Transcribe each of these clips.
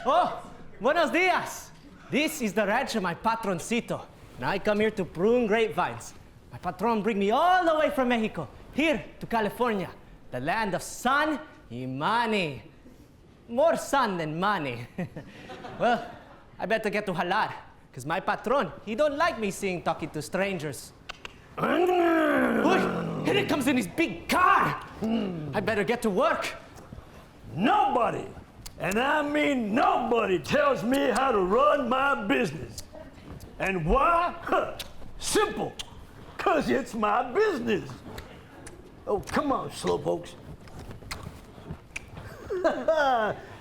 Oh, buenos dias. This is the ranch of my patroncito. And I come here to prune grapevines. My patron bring me all the way from Mexico, here to California, the land of sun and money. More sun than money. Well, I better get to jalar, because my patron, he don't like me talking to strangers. Uy, here he comes in his big car. I better get to work. Nobody, and I mean nobody, tells me how to run my business. And why? Simple, because it's my business. Oh, come on, slowpokes.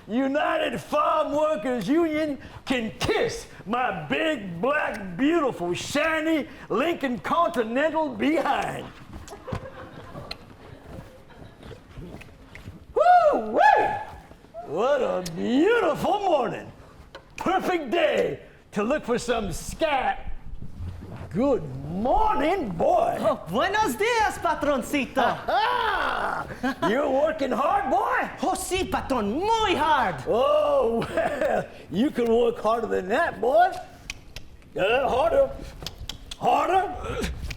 United Farm Workers Union can kiss my big, black, beautiful, shiny Lincoln Continental behind. Woo-wee! What a beautiful morning. Perfect day to look for some scat. Good morning, boy. Oh, buenos dias, patroncito. Ah, you're working hard, boy? Oh, sí, patron, muy hard. Oh, well, you can work harder than that, boy. Harder. Harder.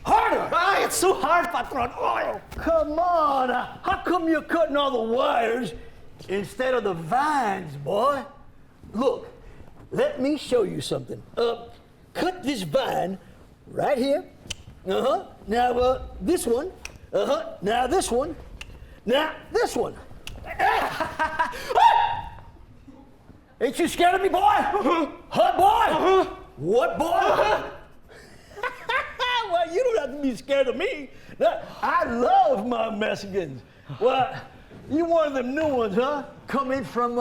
Harder. Ah, it's so hard, patron. Oh. Come on. How come you're cutting all the wires instead of the vines, boy? Look, let me show you something. Cut this vine right here. Now, this one. Now, this one. Now, this one. Ain't you scared of me, boy? Huh, boy? What, boy? Well, you don't have to be scared of me. I love my Mexicans. Well, you one of them new ones, huh? Coming from,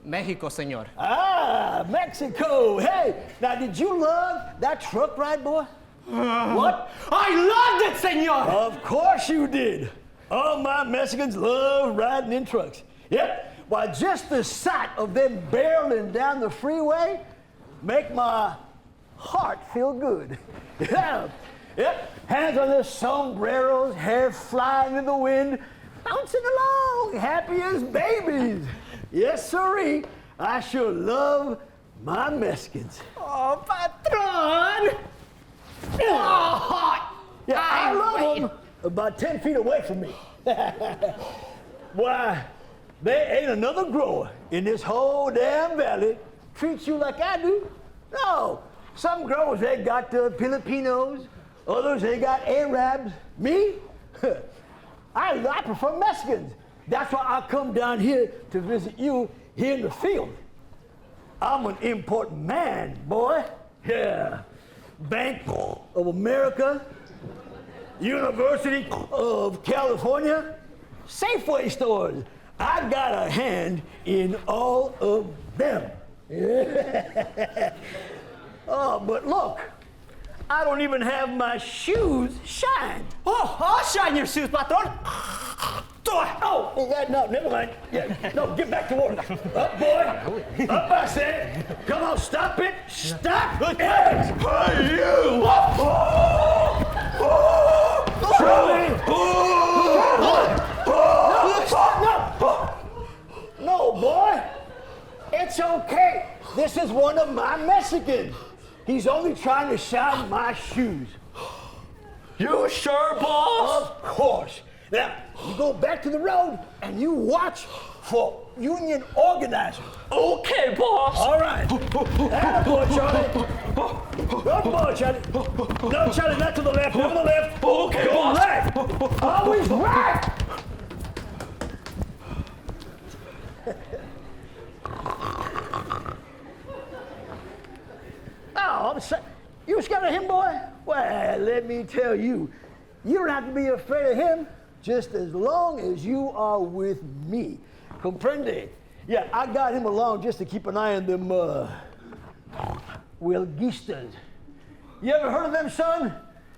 Mexico, senor. Ah, Mexico. Hey, now did you love that truck ride, boy? What? I loved it, senor! Of course you did. All my Mexicans love riding in trucks. Yep. Why, just the sight of them barreling down the freeway make my heart feel good. Yeah. Yep. Hands on their sombreros, hair flying in the wind, bouncing along, happy as babies. Yes, sirree. I sure love my Mexicans. Oh, patron! Oh, Yeah, I love them about 10 feet away from me. Why, there ain't another grower in this whole damn valley treats you like I do. No, some growers, they got Filipinos, others, they got Arabs. Me? I prefer Mexicans. That's why I come down here to visit you here in the field. I'm an important man, boy. Yeah. Bank of America, University of California, Safeway stores. I got a hand in all of them. Oh, but look, I don't even have my shoes shined. Oh, I'll shine your shoes, patron. Oh, no, never mind. Yeah, no, get back to work. Up, boy. Up, I said. Come on, stop it. Stop it. Hey, you. Charlie. No, boy. It's okay. This is one of my Mexicans. He's only trying to shine my shoes. You sure, boss? Of course. Now, you go back to the road and you watch for union organizers. Okay, boss. All right. Good boy, Charlie. Good boy, Charlie. No, Charlie, not to the left. Not to the left. Okay, Go boss. right. Always right. Oh, I'm sorry. You scared of him, boy? Well, let me tell you, you don't have to be afraid of him just as long as you are with me. Comprende? Yeah, I got him along just to keep an eye on them Huelguistas. You ever heard of them, son?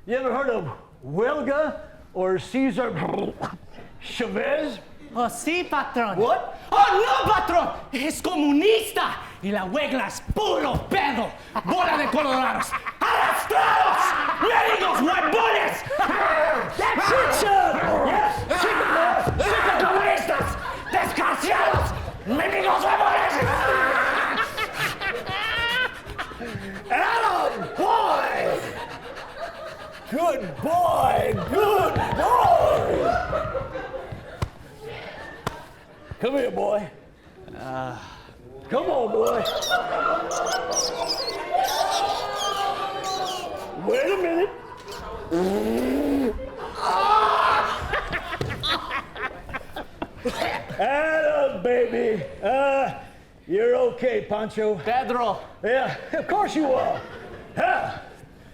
You ever heard of Huelga or Cesar Chavez? Oh, sí, patrón. What? Oh, no, patrón. Es comunista. Y la huelga es puro pedo. Bola de colorados. ¡Arrastrados! ¡Mendigos huevones! That's it, son! Yes! ¡Super comunistas! ¡Desgraciados! ¡Mendigos huevones! Atta boy! Good boy! Good boy! Come here, boy. Come on, boy. Wait a minute. Atta baby. You're okay, Pancho. Pedro. Yeah, of course you are. Huh.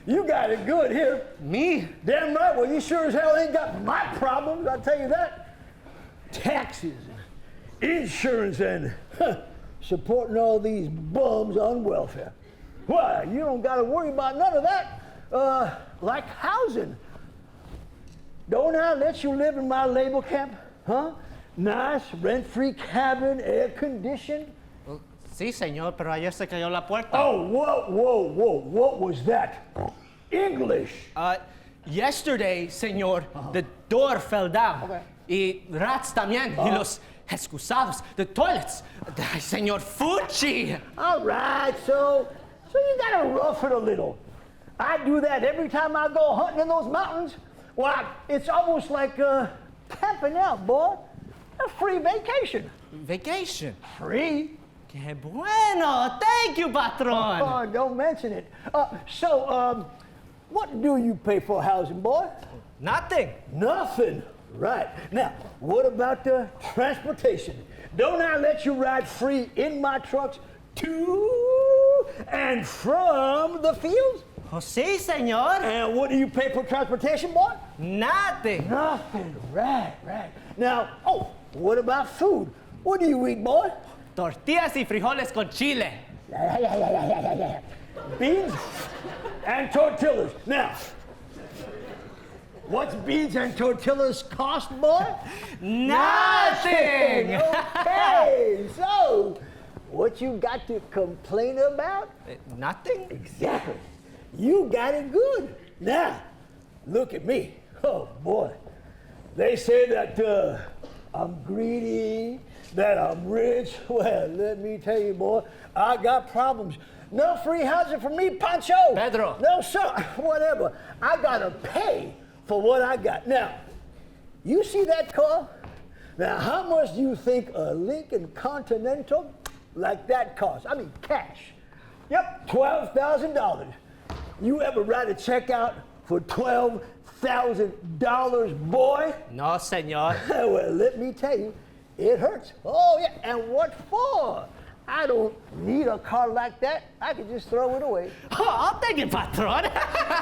You got it good here. Me? Damn right. Well, you sure as hell ain't got my problems, I'll tell you that. Taxes, insurance, and supporting all these bums on welfare. Why, you don't got to worry about none of that. Like housing. Don't I let you live in my labor camp? Huh? Nice, rent-free cabin, air-conditioned. Sí, señor, pero ayer se cayó la puerta. Oh, whoa. What was that? English. Yesterday, señor, the door fell down. Okay. Y rats también. Y los excusados, the toilets. Ay, señor, Fuchi. All right, so you gotta rough it a little. I do that every time I go hunting in those mountains. Why, it's almost like camping out, boy. A free vacation. Vacation. Free? Qué bueno. Thank you, patron. Oh, don't mention it. So, what do you pay for housing, boy? Nothing. Nothing. Right. Now, what about the transportation? Don't I let you ride free in my trucks to and from the fields? Oh, sí, señor. And what do you pay for transportation, boy? Nothing. Nothing. Right. Now, what about food? What do you eat, boy? Tortillas y frijoles con chile. Beans and tortillas. Now, what's beans and tortillas cost, boy? Nothing. Okay, so what you got to complain about? Nothing? Exactly. You got it good. Now, look at me. Oh, boy. They say that I'm greedy, that I'm rich. Well, let me tell you, boy, I got problems. No free housing for me, Pancho. Pedro. No, sir. Whatever. I gotta pay for what I got. Now, you see that car? Now, how much do you think a Lincoln Continental like that costs? I mean, cash. Yep, $12,000. You ever write a check out for $12,000, boy? No, señor. Well, let me tell you, it hurts. Oh, yeah, and what for? I don't need a car like that. I can just throw it away. Oh, I'll take it, patron.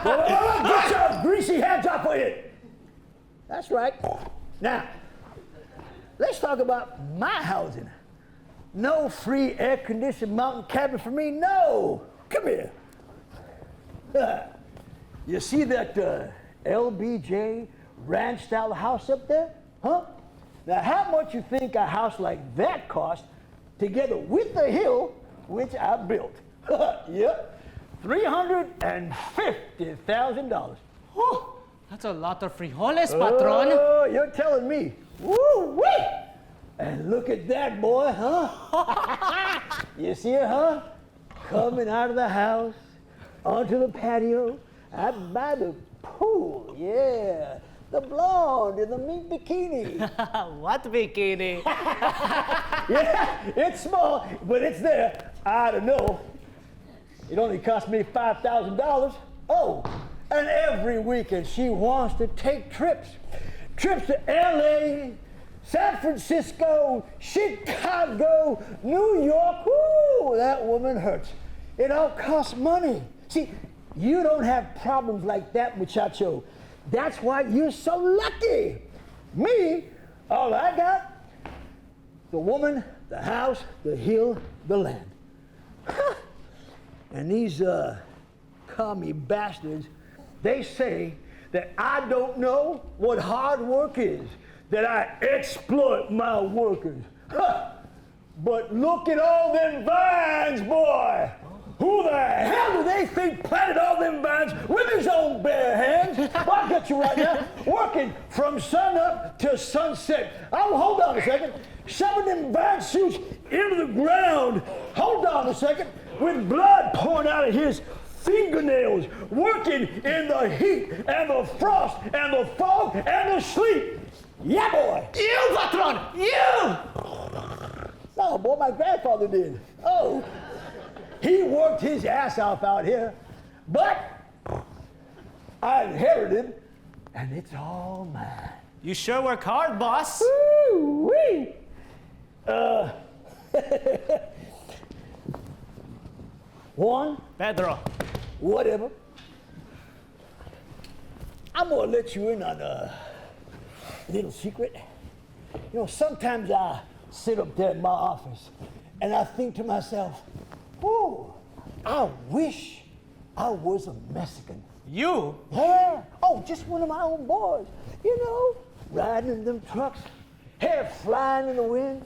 Well, get your greasy hands off of it. That's right. Now, let's talk about my housing. No free air-conditioned mountain cabin for me, no. Come here. You see that LBJ ranch-style house up there? Huh? Now, how much you think a house like that cost together with the hill, which I built? Yep, $350,000. Oh, that's a lot of frijoles, patron. Oh, you're telling me. Woo-wee! And look at that, boy, huh? You see it, huh? Coming out of the house, onto the patio, out by the pool, yeah. The blonde in the mink bikini. What bikini? Yeah, it's small, but it's there. I don't know. It only cost me $5,000. Oh, and every weekend she wants to take trips. Trips to LA, San Francisco, Chicago, New York. Woo, that woman hurts. It all costs money. See, you don't have problems like that, muchacho. That's why you're so lucky. Me, all I got, the woman, the house, the hill, the land. And these commie bastards, they say that I don't know what hard work is, that I exploit my workers. Huh. But look at all them vines, boy. Who the hell do they think planted all them vines with his own bare hands? Well, I'll get you right now. Working from sun up to sunset. Oh, hold on a second. Shoving them vine shoots into the ground. Hold on a second. With blood pouring out of his fingernails. Working in the heat and the frost and the fog and the sleet. Yeah, boy. You, patron! You! No, boy, my grandfather did. Oh. He worked his ass off out here, but I inherited, and it's all mine. You sure work hard, boss. Woo-wee. Juan, Pedro. whatever. I'm gonna let you in on a little secret. You know, sometimes I sit up there in my office and I think to myself, oh, I wish I was a Mexican. You? Yeah. Oh, just one of my own boys. You know, riding in them trucks, hair flying in the wind,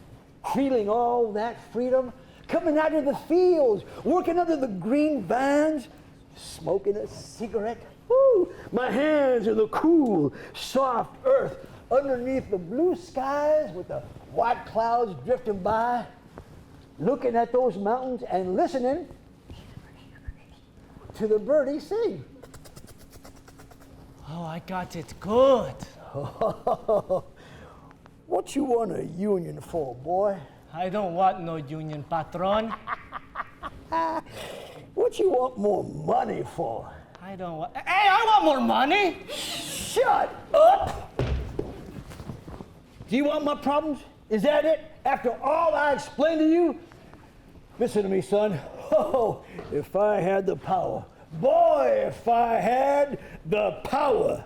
feeling all that freedom, coming out of the fields, working under the green vines, smoking a cigarette. Woo! My hands in the cool, soft earth underneath the blue skies with the white clouds drifting by, looking at those mountains and listening to the birdies sing. Oh, I got it good. What you want a union for, boy? I don't want no union, patron. What you want more money for? I don't want. Hey, I want more money. Shut up! Do you want my problems? Is that it? After all I explained to you? Listen to me, son. Oh, if I had the power. Boy, if I had the power.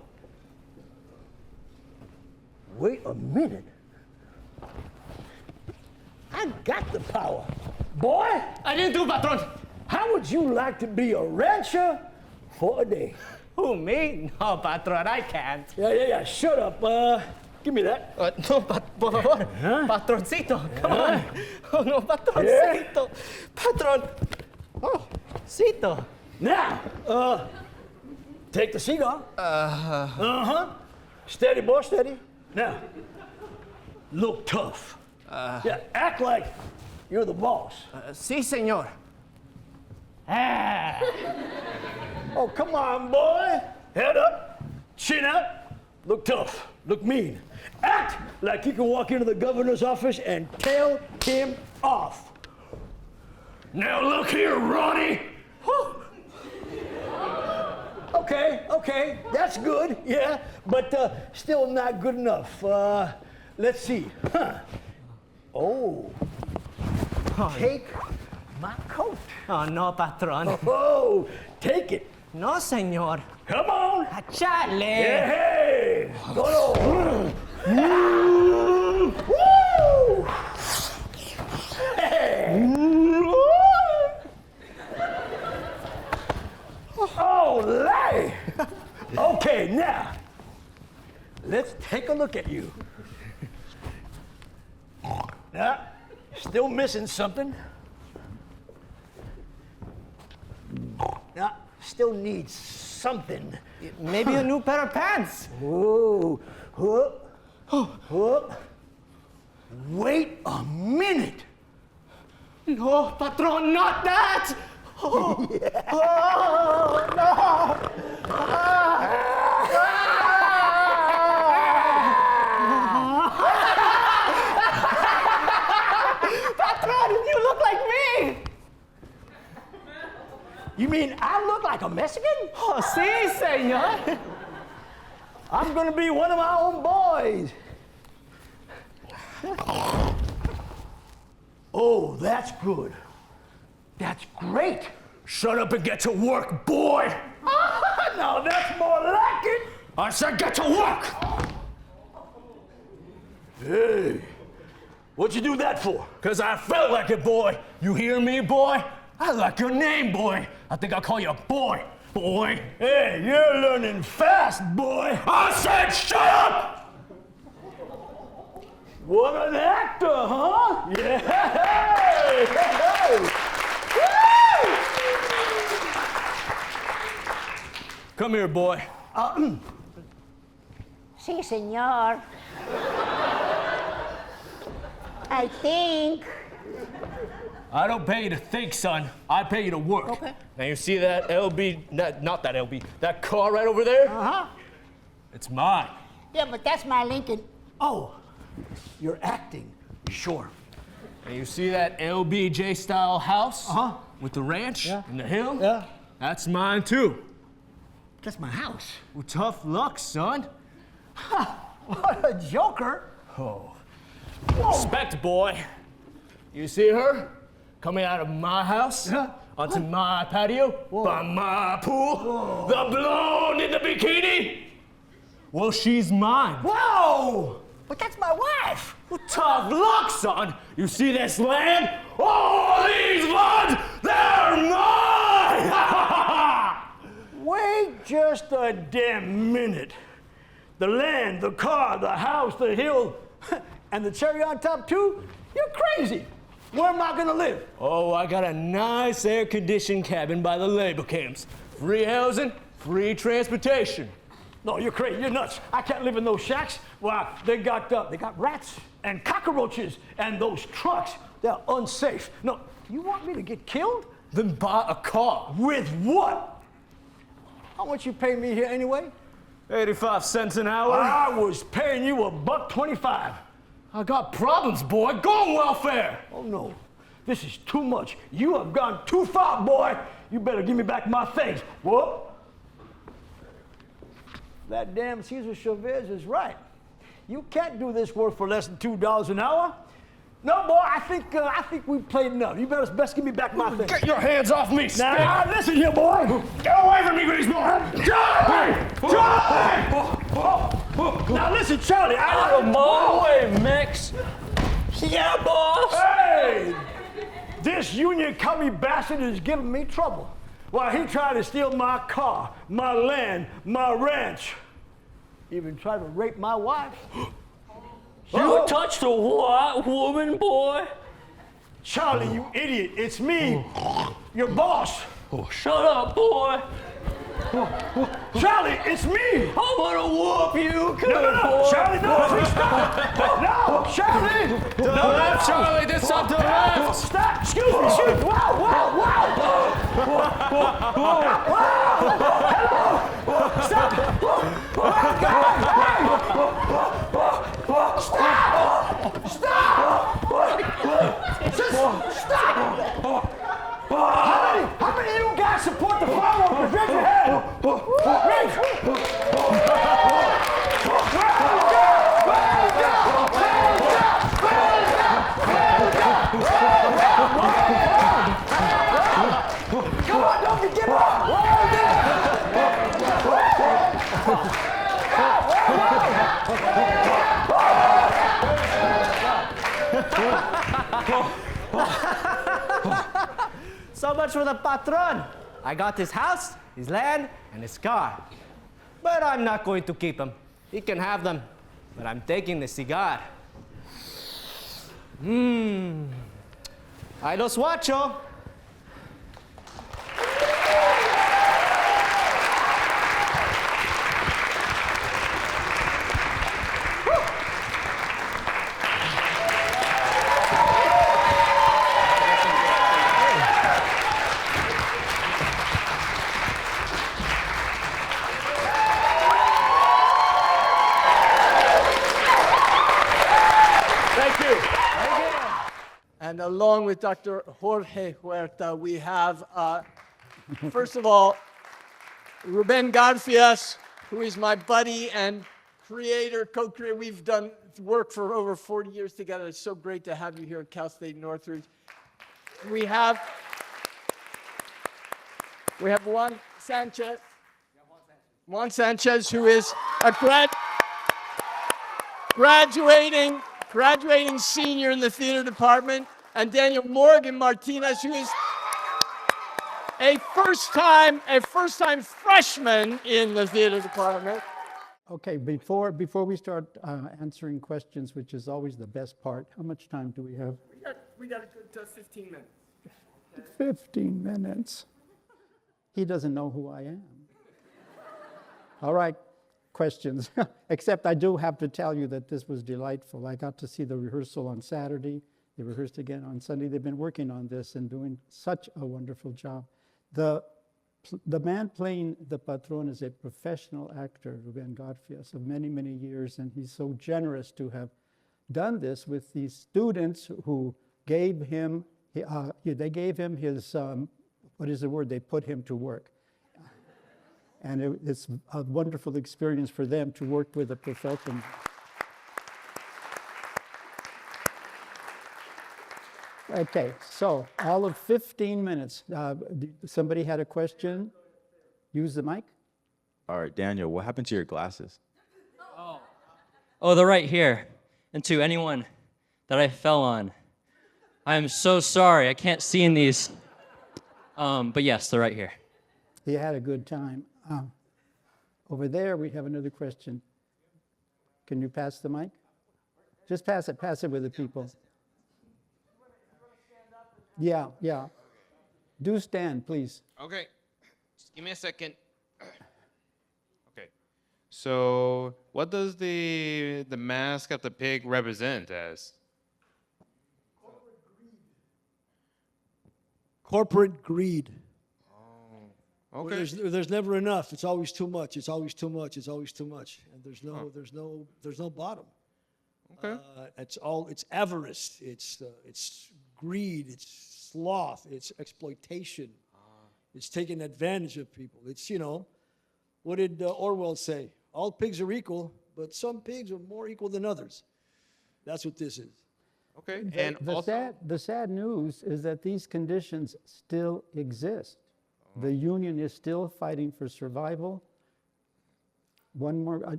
Wait a minute. I got the power. Boy, I didn't do, patron. how would you like to be a rancher for a day? Who, me? No, patron, I can't. Yeah. Shut up. Give me that. No, por favor. Patroncito, come on. Oh, no, patroncito. Patron. Oh, Cito. Now, take the seat off. Steady, boy, steady. Now, look tough. Yeah, act like you're the boss. Sí, señor. Oh, come on, boy. Head up, chin out, look tough, look mean. Act like you can walk into the governor's office and tell him off. Now look here, Ronnie. Okay, that's good, yeah, but still not good enough. Let's see. Oh, take my coat. Oh, no, patron. Oh, take it. No, señor. Come on. Chale. Hey, go on. Woo! Hey. Oh, lay. Okay, now, let's take a look at you. Now, still missing something. Now, still needs something. Maybe a new pair of pants. Whoa. Wait a minute. No, patron, not that. Oh, Yeah. oh no. Patron, you look like me. You mean I look like a Mexican? Oh, sí, señor. I'm gonna be one of my own boys. Oh, that's good. That's great. Shut up and get to work, boy! Now that's more like it. I said get to work! Hey, what'd you do that for? Cause I felt like it, boy. You hear me, boy? I like your name, boy. I think I'll call you boy. Boy. Hey, you're learning fast, boy. I said shut up! What an actor, huh? Yeah! Come here, boy. Sí, señor. I think. I don't pay you to think, son. I pay you to work. Okay. Now you see that LB, not that LB, that car right over there? Uh-huh. It's mine. Yeah, but that's my Lincoln. Oh, you're acting. Sure. And you see that LBJ style house? Uh-huh. With the ranch Yeah. and the hill? Yeah. That's mine too. That's my house. Well, tough luck, son. What a joker. Oh. Respect, boy. You see her? Coming out of my house, Yeah. onto my patio, by my pool, the blonde in the bikini. Well, she's mine. Whoa! But that's my wife. Well, tough luck, son. You see this land? All these lands, they're mine! Wait just a damn minute. The land, the car, the house, the hill, and the cherry on top too? You're crazy. Where am I gonna live? Oh, I got a nice air-conditioned cabin by the labor camps. Free housing, free transportation. No, you're crazy. You're nuts. I can't live in those shacks. Wow, they got rats and cockroaches and those trucks. They're unsafe. No, you want me to get killed? Then buy a car. With what? How much you pay me here anyway? 85 cents an hour. I was paying you $1.25. I got problems, boy. Go on welfare. Oh no, this is too much. You have gone too far, boy. You better give me back my things. Whoop. That damn Cesar Chavez is right. You can't do this work for less than $2 an hour. No, boy, I think we played enough. You better best give me back my things. Get your hands off me, Now, listen here, boy. Get away from me, Greaseball. Charlie! Now, listen, Charlie. Out of my way, Mix. Yeah, boss. Hey! This Union commie bastard is giving me trouble. While he tried to steal my car, my land, my ranch. Even tried to rape my wife. You touched a white woman, boy. Charlie, you idiot. It's me, your boss. Shut up, boy. Charlie, it's me. I'm gonna whoop you. Come No, boy. Charlie, no, please stop. No, Charlie. To the left, Charlie. This time to the left. Stop. Excuse me. Shoot. Wow. Stop. How many of you guys support the farm workers? Raise your hand. Raise. Come on, don't give up. So much for the patron. I got his house, his land, and his car. But I'm not going to keep them. He can have them, but I'm taking the cigar. I los watcho. And along with Dr. Jorge Huerta, we have, first of all, Ruben Garfias, who is my buddy and creator, co-creator. We've done work for over 40 years together. It's so great to have you here at Cal State Northridge. We have Juan Sanchez. Juan Sanchez, who is a graduating senior in the theater department, and Daniel Morgan Martinez, who is a first-time freshman in the theater department. Okay, before we start answering questions, which is always the best part, how much time do we have? We got a good 15 minutes. 15 minutes. He doesn't know who I am. All right, questions. Except I do have to tell you that this was delightful. I got to see the rehearsal on Saturday. They rehearsed again on Sunday. They've been working on this and doing such a wonderful job. The man playing the patron is a professional actor, Ruben Garfias, of many, many years, and he's so generous to have done this with these students who gave him, they gave him his, what is the word? They put him to work. And it's a wonderful experience for them to work with a professional. Okay, so all of 15 minutes. Somebody had a question? Use the mic. All right, Daniel, what happened to your glasses? Oh, they're right here. And to anyone that I fell on, I am so sorry. I can't see in these. But yes, they're right here. He had a good time. Over there, we have another question. Can you pass the mic? Just pass it with the people. Yeah. Do stand, please. Okay, just give me a second. Okay, so what does the mask of the pig represent as? Corporate greed. Okay. Where there's never enough. It's always too much. It's always too much. It's always too much. And there's no bottom. Okay. It's avarice. It's greed. It's sloth. It's exploitation. It's taking advantage of people. It's, what did Orwell say? All pigs are equal, but some pigs are more equal than others. That's what this is. Okay. The sad news is that these conditions still exist. The union is still fighting for survival. One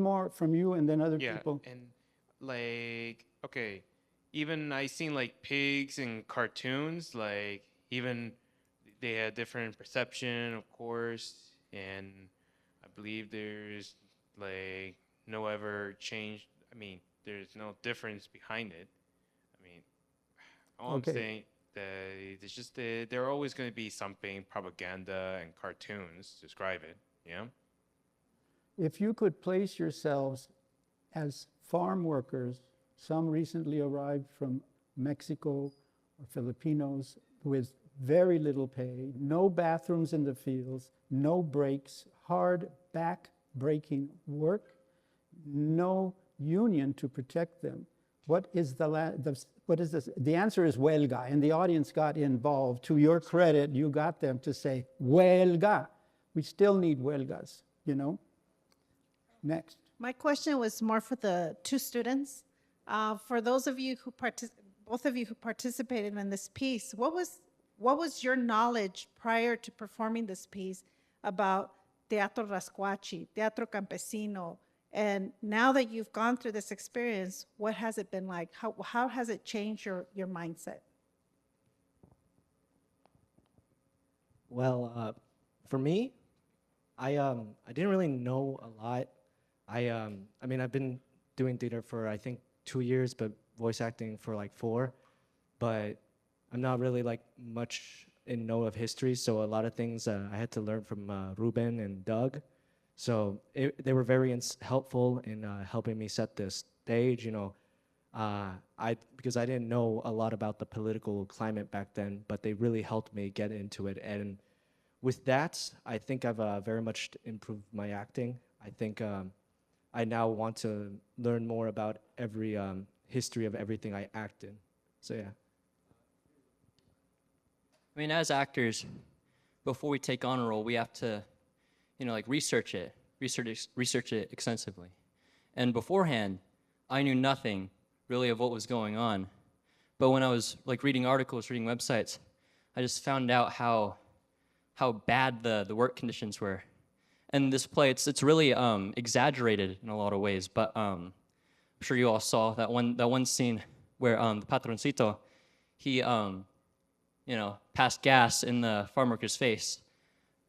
more from you, and then other people. And even I seen pigs in cartoons, even they had different perception, of course, and I believe there's no ever change. I mean, there's no difference behind it. I mean, all I'm saying that it's just there are always going to be something propaganda and cartoons describe it. If you could place yourselves as farm workers, some recently arrived from Mexico or Filipinos with very little pay, no bathrooms in the fields, no breaks, hard back-breaking work, no union to protect them. What is what is this? The answer is huelga, and the audience got involved. To your credit, you got them to say huelga. We still need huelgas, Next. My question was more for the two students. For those of you both of you who participated in this piece, what was your knowledge prior to performing this piece about Teatro Rascuachi, Teatro Campesino? And now that you've gone through this experience, what has it been like? How has it changed your mindset? Well, for me, I didn't really know a lot. I mean, I've been doing theater for I think 2 years, but voice acting for 4. But I'm not really much in know of history, so a lot of things I had to learn from Ruben and Doug. So they were very helpful in helping me set the stage. Because I didn't know a lot about the political climate back then, but they really helped me get into it. And with that, I think I've very much improved my acting. I think I now want to learn more about every history of everything I act in. So yeah. I mean, as actors, before we take on a role, we have to, research it extensively. And beforehand, I knew nothing really of what was going on. But when I was reading articles, reading websites, I just found out how bad the work conditions were. And this play, it's really exaggerated in a lot of ways. But I'm sure you all saw that one scene where the Patroncito, pass gas in the farm worker's face.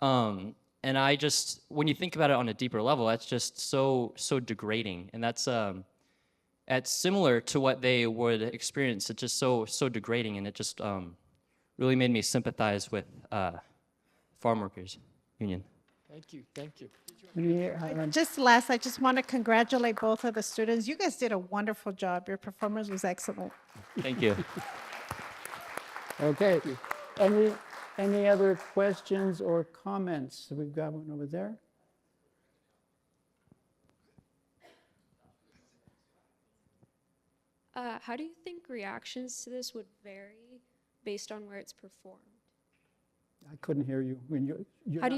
And I just, when you think about it on a deeper level, that's just so degrading. And that's similar to what they would experience. It's just so degrading, and it just really made me sympathize with farm workers union. Thank you, thank you. Just last, I just want to congratulate both of the students. You guys did a wonderful job. Your performance was excellent. Thank you. Okay. Any other questions or comments? We've got one over there. How do you think reactions to this would vary based on where it's performed? I couldn't hear you when you're How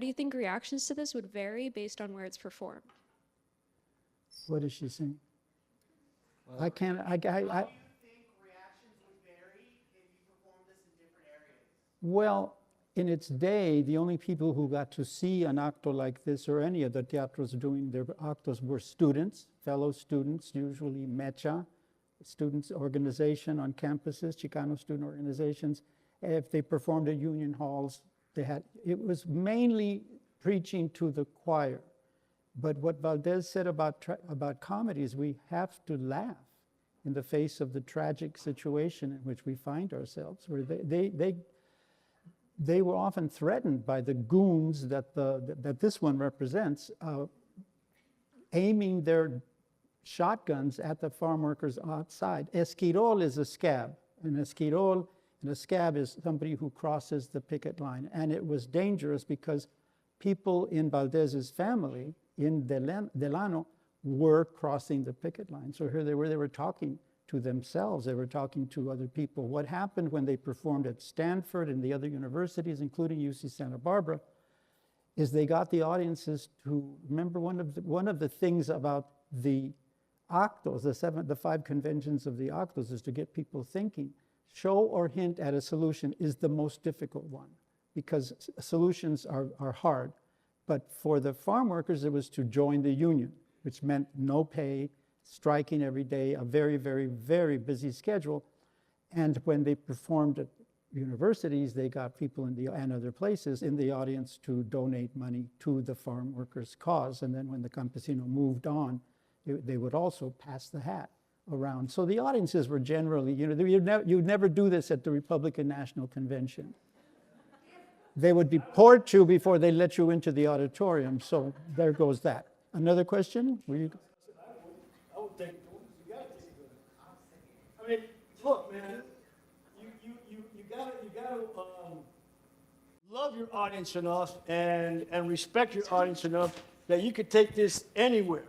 do you think reactions to this would vary based on where it's performed? What is she saying? I can't. Well, in its day, the only people who got to see an acto like this or any of the teatros doing their actos were students, fellow students, usually MECHA, students' organization on campuses, Chicano student organizations. If they performed at union halls, it was mainly preaching to the choir. But what Valdez said about comedy is we have to laugh in the face of the tragic situation in which we find ourselves, where they were often threatened by the goons that this one represents, aiming their shotguns at the farm workers outside. Esquirol is a scab. And a scab is somebody who crosses the picket line. And it was dangerous because people in Valdez's family, in Delano, were crossing the picket line. So here they were talking to themselves, they were talking to other people. What happened when they performed at Stanford and the other universities, including UC Santa Barbara, is they got the audiences to remember one of the things about the actos, the 5 conventions of the actos, is to get people thinking. Show or hint at a solution is the most difficult one because solutions are hard. But for the farm workers, it was to join the union, which meant no pay, striking every day, a very, very, very busy schedule. And when they performed at universities, they got people and other places in the audience to donate money to the farm workers' cause. And then when the campesino moved on, they would also pass the hat around. So the audiences were generally, you'd never do this at the Republican National Convention. They would deport you before they let you into the auditorium. So there goes that. Another question? I would think you gotta take it. I mean, look, man, you gotta love your audience enough and respect your audience enough that you could take this anywhere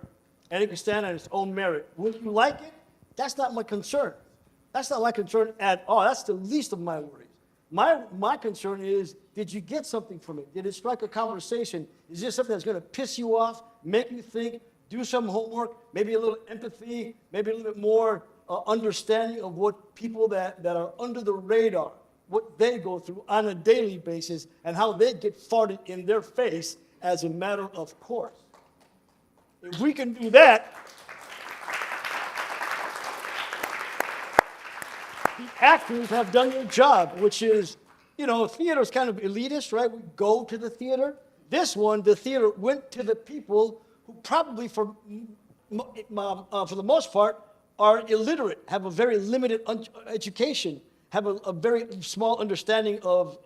and it can stand on its own merit. Would you like it? That's not my concern. That's not my concern at all. That's the least of my worries. My concern is, did you get something from it? Did it strike a conversation? Is this something that's going to piss you off, make you think, do some homework, maybe a little empathy, maybe a little bit more understanding of what people that are under the radar, what they go through on a daily basis, and how they get farted in their face as a matter of course. If we can do that, the actors have done their job, which is, theater is kind of elitist, right? We go to the theater. This one, the theater went to the people who probably, for the most part, are illiterate, have a very limited education, have a very small understanding of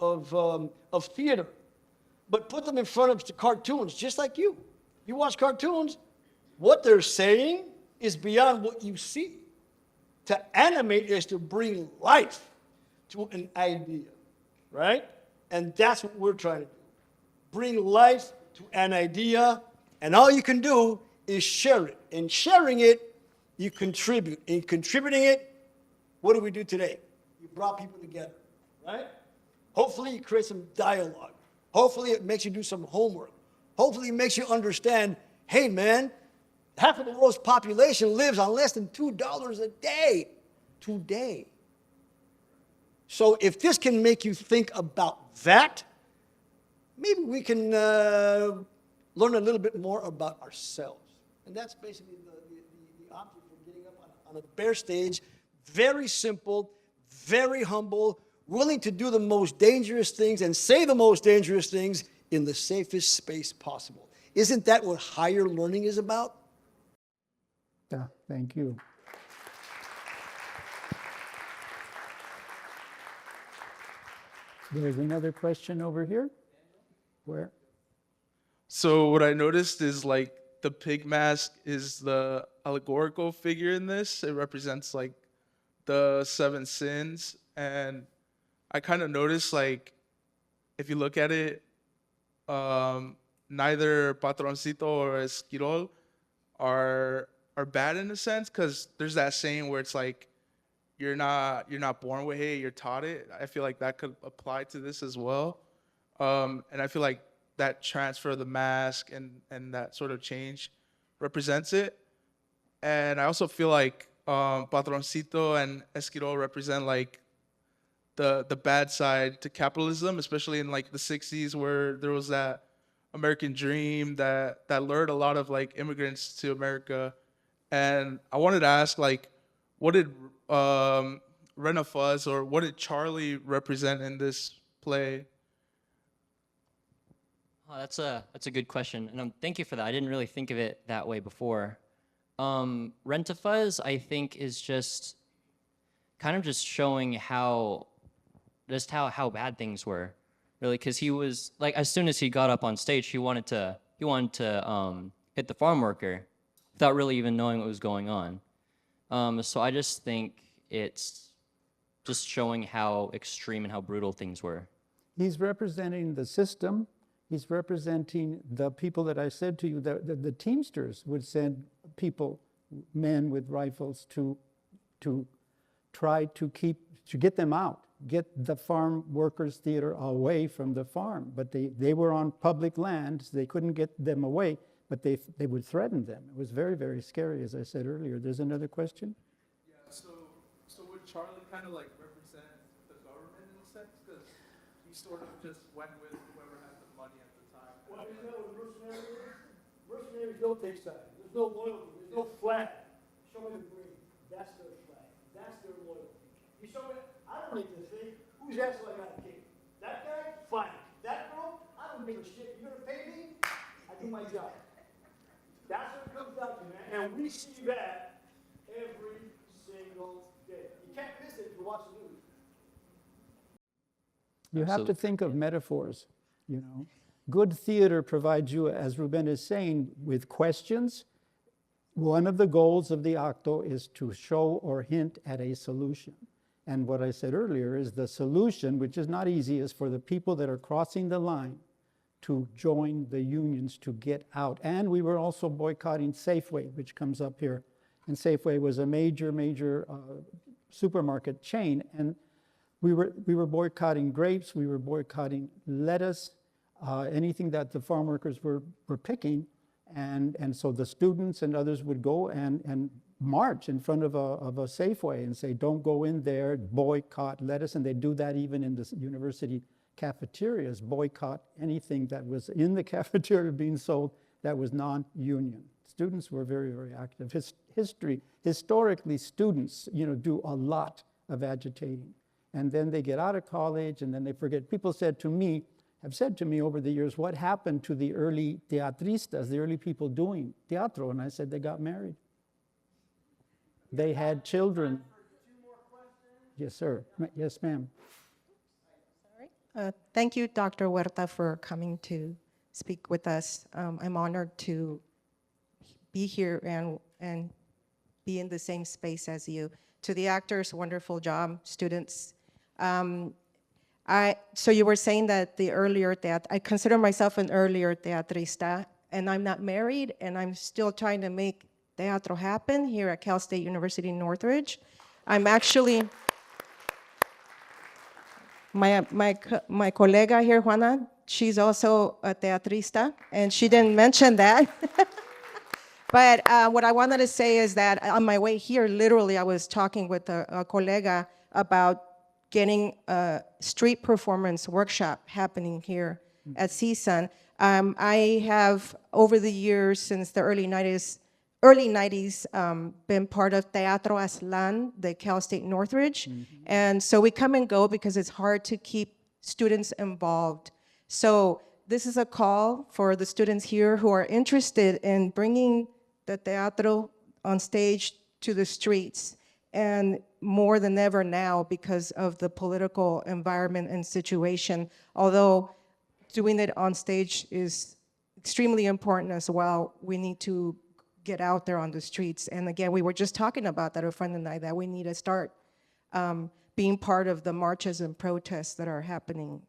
theater. But put them in front of the cartoons, just like you. You watch cartoons, what they're saying is beyond what you see. To animate is to bring life to an idea, right? And that's what we're trying to do. Bring life to an idea, and all you can do is share it. In sharing it, you contribute. In contributing it, what do we do today? You brought people together, right? Hopefully you create some dialogue. Hopefully it makes you do some homework. Hopefully it makes you understand, hey man, half of the world's population lives on less than $2 a day today. So if this can make you think about that, maybe we can learn a little bit more about ourselves. And that's basically the object for getting up on a bare stage. Very simple, very humble. willing to do the most dangerous things and say the most dangerous things in the safest space possible. Isn't that what higher learning is about? Yeah, thank you. There's another question over here. Where? So what I noticed is like the pig mask is the allegorical figure in this. It represents like the 7 sins. And I kind of noticed like, if you look at it, neither Patroncito or Esquirol are bad in a sense, because there's that saying where it's like, you're not born with it, you're taught it. I feel like that could apply to this as well. And I feel like that transfer of the mask and that sort of change represents it. And I also feel like Patroncito and Esquirol represent like the bad side to capitalism, especially in like the 60s, where there was that American dream that lured a lot of like immigrants to America. And I wanted to ask, like, what did Rena Fuzz or what did Charlie represent in this play? Oh, that's a good question, and thank you for that. I didn't really think of it that way before. Rentafuzz, I think, is just kind of just showing how bad things were, really, because he was like, as soon as he got up on stage, he wanted to hit the farm worker without really even knowing what was going on. So I just think it's just showing how extreme and how brutal things were. He's representing the system. He's representing the people that I said to you, the Teamsters would send people, men with rifles, to try to get them out, get the farm workers theater away from the farm. But they were on public land, so they couldn't get them away, but they would threaten them. It was very, very scary, as I said earlier. There's another question? Yeah, so would Charlie kind of like represent the government in a sense? Because he sort of just went with whoever had the money at the time. Well, you know what mercenaries is? Mercenaries don't take sides. There's no loyalty. There's no flag. Show me the green. That's their flag. That's their loyalty. You show me, I don't make this thing. Who's asshole I got a king? That guy? Fine. That girl? I don't give a shit. You're gonna pay me? I do my job. That's what it comes down to, man. And we see that every single day. You can't miss it if you watch the news. You have to think of metaphors, you know. Good theater provides you, as Ruben is saying, with questions. One of the goals of the acto is to show or hint at a solution. And what I said earlier is the solution, which is not easy, is for the people that are crossing the line to join the unions to get out. And we were also boycotting Safeway, which comes up here. And Safeway was a major supermarket chain. And we were boycotting grapes, we were boycotting lettuce, anything that the farm workers were picking. And so the students and others would go and march in front of a Safeway and say, don't go in there, boycott lettuce. And they do that even in the university cafeterias, boycott anything that was in the cafeteria being sold that was non-union. Students were very, very active. Historically, students, do a lot of agitating. And then they get out of college and then they forget. People have said to me over the years, what happened to the early teatristas, the early people doing teatro? And I said, they got married. They had children. Yes, sir. Yes, ma'am. Thank you, Dr. Huerta, for coming to speak with us. I'm honored to be here and be in the same space as you. To the actors, wonderful job. Students, so you were saying that I consider myself an earlier teatrista, and I'm not married, and I'm still trying to make teatro happen here at Cal State University in Northridge. I'm actually, my colega here, Juana, she's also a teatrista, and she didn't mention that. But what I wanted to say is that on my way here, literally, I was talking with a colega about getting a street performance workshop happening here at CSUN. I have, over the years, since the early 90s, early 90s been part of Teatro Aslan, the Cal State Northridge. And so we come and go because it's hard to keep students involved. So this is a call for the students here who are interested in bringing the teatro on stage to the streets, and more than ever now because of the political environment and situation. Although doing it on stage is extremely important as well, we need to get out there on the streets. And again, we were just talking about that, a friend and I, that we need to start being part of the marches and protests that are happening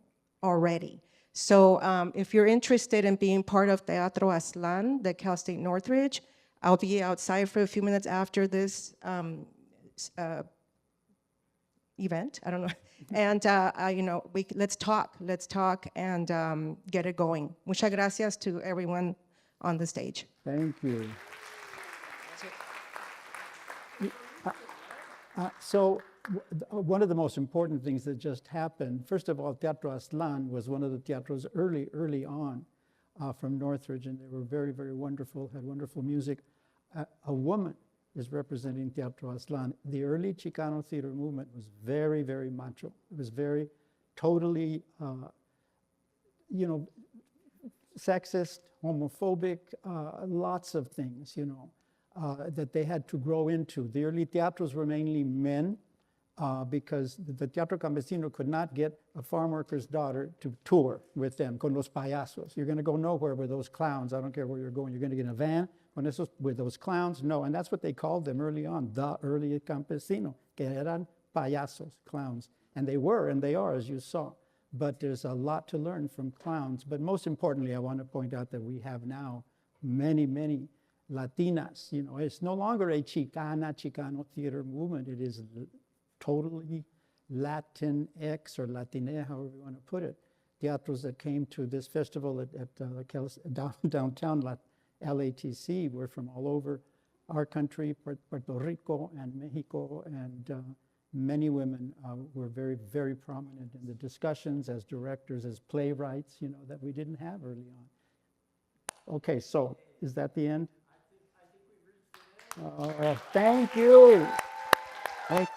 already. So if you're interested in being part of Teatro Aslan, the Cal State Northridge, I'll be outside for a few minutes after this event, I don't know. And you know, let's talk and get it going. Muchas gracias to everyone on the stage. Thank you. So one of the most important things that just happened, first of all, Teatro Aslan was one of the teatros early on from Northridge, and they were very, very wonderful, had wonderful music. A woman is representing Teatro Aslan. The early Chicano theater movement was very, very macho. It was very, totally, you know, sexist, homophobic, lots of things, you know, that they had to grow into. The early teatros were mainly men because the Teatro Campesino could not get a farm worker's daughter to tour with them, con los payasos. You're going to go nowhere with those clowns. I don't care where you're going. You're going to get in a van with those clowns. No, and that's what they called them early on, the early campesino, que eran payasos, clowns. And they were, and they are, as you saw. But there's a lot to learn from clowns. But most importantly, I want to point out that we have now many, many Latinas. You know, it's no longer a Chicano theater movement. It is totally Latinx or Latinx, however you want to put it. Teatros that came to this festival at downtown LATC were from all over our country, Puerto Rico and Mexico, and many women were very, very prominent in the discussions as directors, as playwrights, you know, that we didn't have early on. Okay, so is that the end? I think we've reached the end. Thank you. Thank